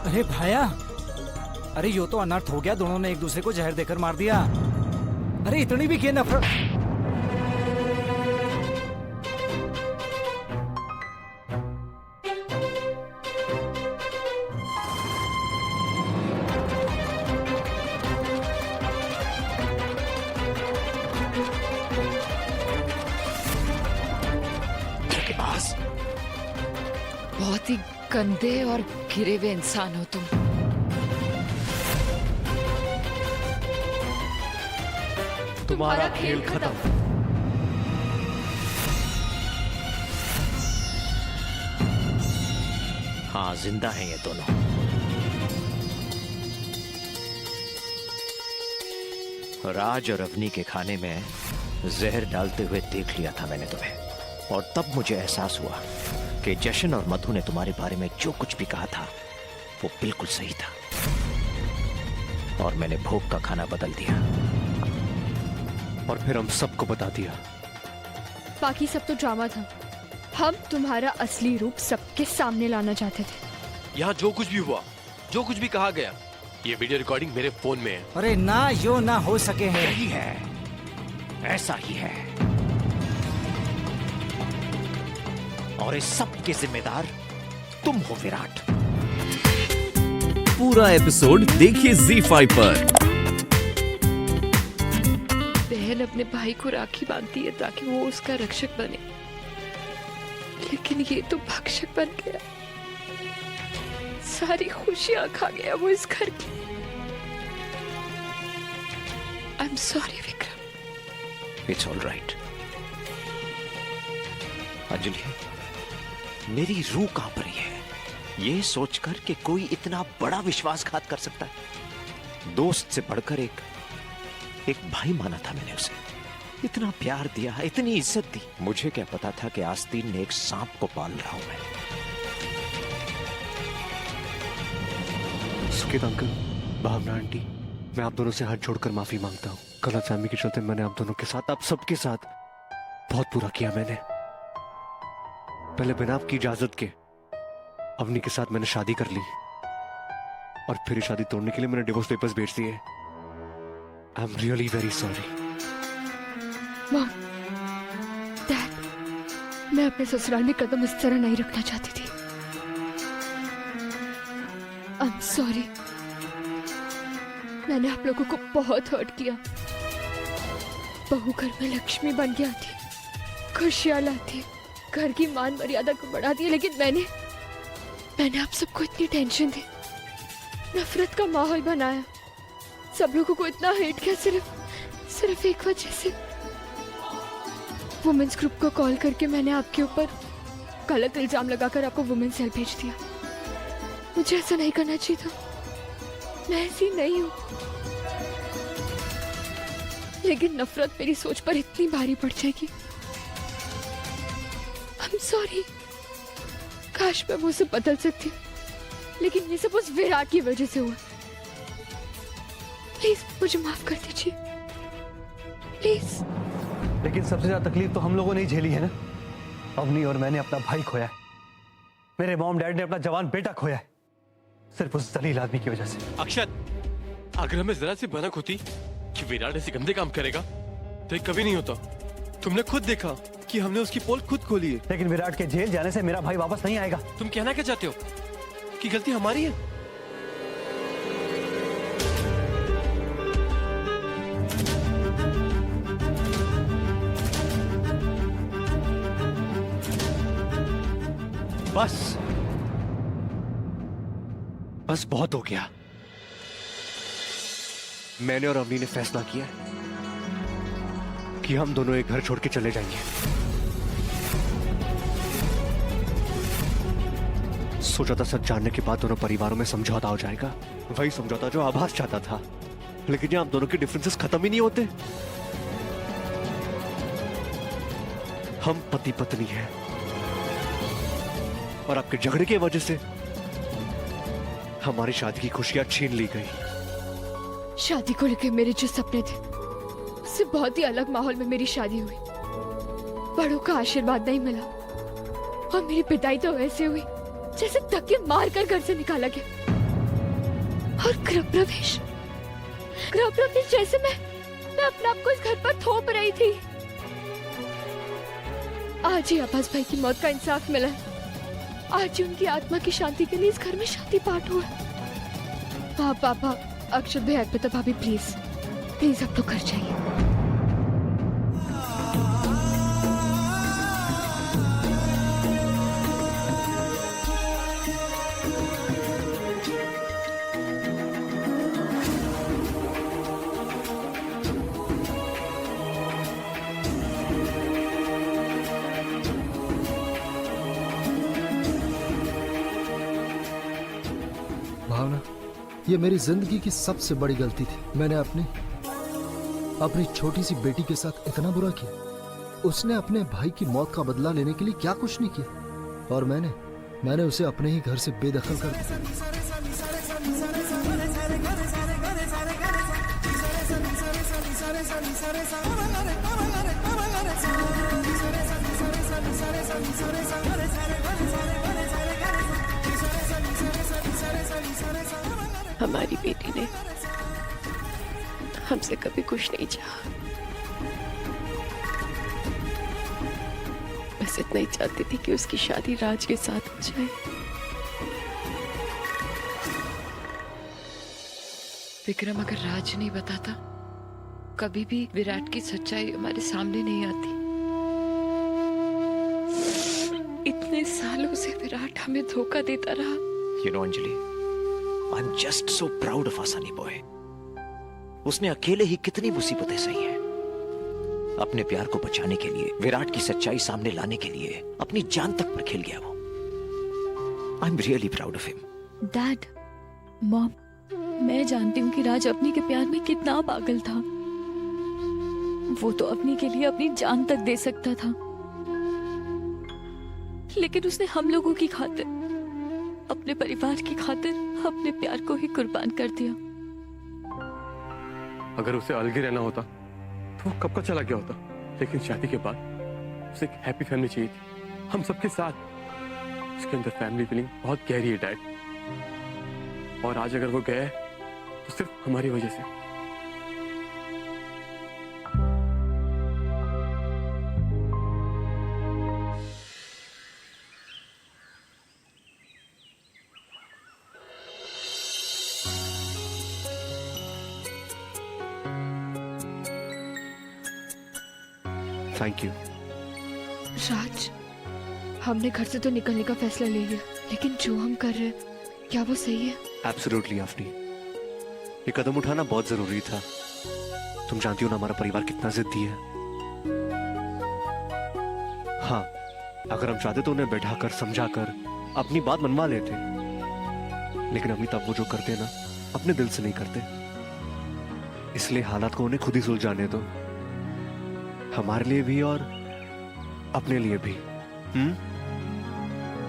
अरे भाया, अरे यो तो अनर्थ हो गया। दोनों ने एक दूसरे को जहर देकर मार दिया। अरे इतनी भी क्या नफरत। बहुत ही गंदे और गिरे हुए इंसान हो तुम। तुम्हारा खेल खत्म। हाँ, जिंदा हैं ये दोनों। राज और अवनी के खाने में जहर डालते हुए देख लिया था मैंने तुम्हें, और तब मुझे एहसास हुआ कि जशन और मधु ने तुम्हारे बारे में जो कुछ भी कहा था वो बिल्कुल सही था, और मैंने भोग का खाना बदल दिया। और फिर हम सबको बता दिया। बाकी सब तो ड्रामा था। हम तुम्हारा असली रूप सबके सामने लाना चाहते थे। यहाँ जो कुछ भी हुआ, जो कुछ भी कहा गया, ये वीडियो रिकॉर्डिंग मेरे फोन में है। अरे ना, यो ना हो सके है। यही है, ऐसा ही है, और इस सब के जिम्मेदार तुम हो विराट। पूरा एपिसोड देखिए ZEE5 पर। बहन अपने भाई को राखी बांधती है ताकि वो उसका रक्षक बने, लेकिन ये तो भक्षक बन गया। सारी खुशियां खा गया वो इस घर की। I am sorry Vikram. It's all right. Anjali, मेरी रूह कांप रही है ये सोचकर कि कोई इतना बड़ा विश्वासघात कर सकता है। दोस्त से बढ़कर एक भाई माना था मैंने उसे, इतना प्यार दिया, इतनी इज्जत दी। मुझे क्या पता था कि आस्तीन ने एक सांप को पाल रहा हूं मैं। सुकेत अंकल, भावना आंटी, मैं आप दोनों से हाथ जोड़कर माफी मांगता हूँ। गलतफहमी के चलते मैंने आप दोनों के साथ, आप सबके साथ बहुत बुरा किया। मैंने पहले बिना आपकी इजाजत के अवनी के साथ मैंने शादी कर ली, और फिर ये शादी तोड़ने के लिए मैंने डिवोर्स पेपर्स भेज दिए। I am really very sorry. Mom, dad, मैं अपने ससुराल में कदम इस तरह नहीं रखना चाहती थी। I am sorry. मैंने आप लोगों को बहुत हर्ट किया। बहू घर में लक्ष्मी बन के आती, खुशियां लाती, घर की मान मर्यादा को बढ़ा दिया, लेकिन मैंने आप सबको इतनी टेंशन दी, नफरत का माहौल बनाया, सब लोगों को इतना हेट किया सिर्फ एक वजह से। वुमेन्स ग्रुप को कॉल करके मैंने आपके ऊपर गलत इल्जाम लगाकर आपको वुमेन्स सेल भेज दिया। मुझे ऐसा नहीं करना चाहिए था, मैं ऐसी नहीं हूं, लेकिन नफरत मेरी सोच पर इतनी भारी पड़ जाएगी। I am sorry. काश मैं वो सब बदल सकती, लेकिन ये सब उस विराट की वजह से हुआ। प्लीज मुझे माफ कर दीजिए, प्लीज। लेकिन सबसे ज्यादा तकलीफ तो हम लोगों ने ही झेली है ना। अवनी और मैंने अपना भाई खोया है, मेरे मॉम डैड ने अपना जवान बेटा खोया है, सिर्फ उस जलील आदमी की वजह से। अक्षत, अगर हमें जरा सी भनक होती कि विराट ऐसे गंदे काम करेगा तो ये कभी नहीं होता। तुमने खुद देखा कि हमने उसकी पोल खुद खोली है। लेकिन विराट के जेल जाने से मेरा भाई वापस नहीं आएगा। तुम कहना क्या चाहते हो कि गलती हमारी है? बस बहुत हो गया। मैंने और अवनी ने फैसला किया कि हम दोनों एक घर छोड़ के चले जाएंगे। सोचा था सच जानने के बाद दोनों परिवारों में समझौता हो जाएगा, वही समझौता जो आभास चाहता था, लेकिन यहां हम दोनों के डिफरेंसेस खत्म ही नहीं होते। हम पति पत्नी हैं, और आपके झगड़े की वजह से हमारी शादी की खुशियां छीन ली गई। शादी को लेकर मेरे जो सपने थे, उससे बहुत ही अलग माहौल में मेरी शादी हुई। बड़ों का आशीर्वाद नहीं मिला, और मेरी पिटाई तो वैसे हुई जैसे धक्के मार कर घर से निकाला गया। और गृह प्रवेश जैसे मैं अपने आप को इस घर पर थोप रही थी। आज ही अब्बास भाई की मौत का इंसाफ मिला। आज ही उनकी आत्मा की शांति के लिए इस घर में शांति पाठ हुआ। पापा अक्षत भाई, अर्पिता भाभी, प्लीज आप लोग घर जाइए। भावना, ये मेरी जिंदगी की सबसे बड़ी गलती थी। मैंने अपनी छोटी सी बेटी के साथ इतना बुरा किया। उसने अपने भाई की मौत का बदला लेने के लिए क्या कुछ नहीं किया, और मैंने उसे अपने ही घर से बेदखल कर दिया। हमारी बेटी ने हमसे कभी कुछ नहीं चाहा। बस इतना ही चाहती थी कि उसकी शादी राज के साथ हो जाए। विक्रम अगर राज नहीं बताता, कभी भी विराट की सच्चाई हमारे सामने नहीं आती। इतने सालों से विराट हमें धोखा देता रहा। You know, Anjali, I'm just so proud of our sunny boy. उसने अकेले ही कितनी मुसीबतें सही हैं। अपने प्यार को बचाने के लिए, विराट की सच्चाई सामने लाने के लिए अपनी जान तक पर खेल गया वो। I'm really proud of him. Dad, mom, मैं जानती हूँ कि राज अपनी के प्यार में कितना पागल था। वो तो अपनी के लिए अपनी जान तक दे सकता था, लेकिन उसने हम लोगों की खातिर, अपने परिवार की खातिर अपने प्यार को ही कुर्बान कर दिया। अगर उसे अलग रहना होता तो वो कब का चला गया होता। लेकिन शादी के बाद उसे एक हैप्पी फैमिली चाहिए थी, हम सबके साथ। उसके अंदर फैमिली फीलिंग बहुत गहरी है डैड, और आज अगर वो गया है तो सिर्फ हमारी वजह से। Thank you. राज, हमने घर से तो निकलने का फैसला ले लिया, लेकिन जो हम कर रहे हैं क्या वो सही है? एब्सोल्युटली आफरी, ये कदम उठाना बहुत जरूरी था। तुम जानती हो ना हमारा परिवार कितना जिद्दी है। हाँ, अगर हम चाहते तो उन्हें बैठाकर समझाकर अपनी बात मनवा लेते, लेकिन अभी तब वो जो करते ना अपने दिल से नहीं करते। इसलिए हालात को उन्हें खुद ही सुलझाने दो, हमारे लिए भी और अपने लिए भी।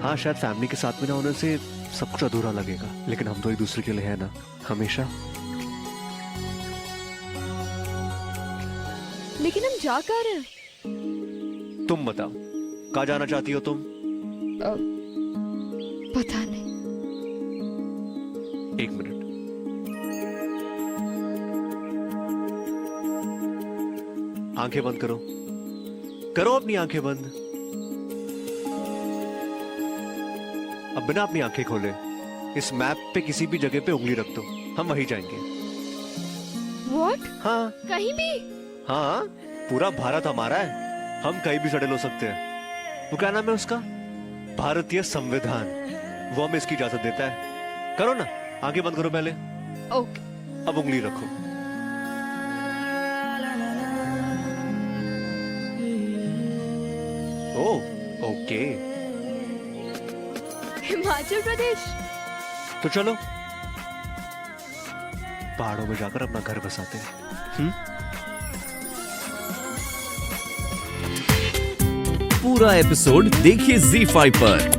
हाँ, शायद फैमिली के साथ में ना होने से सब कुछ अधूरा लगेगा, लेकिन हम तो एक दूसरे के लिए है ना हमेशा। लेकिन हम जा कहाँ रहे हैं? तुम बताओ, कहाँ जाना चाहती हो तुम? पता नहीं। एक मिनट। आंखें बंद करो, करो अपनी आंखें बंद। अब बिना अपनी आंखें खोले इस मैप पे किसी भी जगह पे उंगली रख दो, हम वहीं जाएंगे। What? हाँ कहीं भी? हाँ, पूरा भारत हमारा है, हम कहीं भी सड़े हो सकते हैं। वो क्या नाम है उसका? भारतीय संविधान, वो हमें इसकी इजाजत देता है। करो ना, आंखें बंद करो पहले। ओके। अब उंगली रखो। ओके। हिमाचल प्रदेश। तो चलो पहाड़ों में जाकर अपना घर बसाते हैं। पूरा एपिसोड देखिए ZEE5 पर।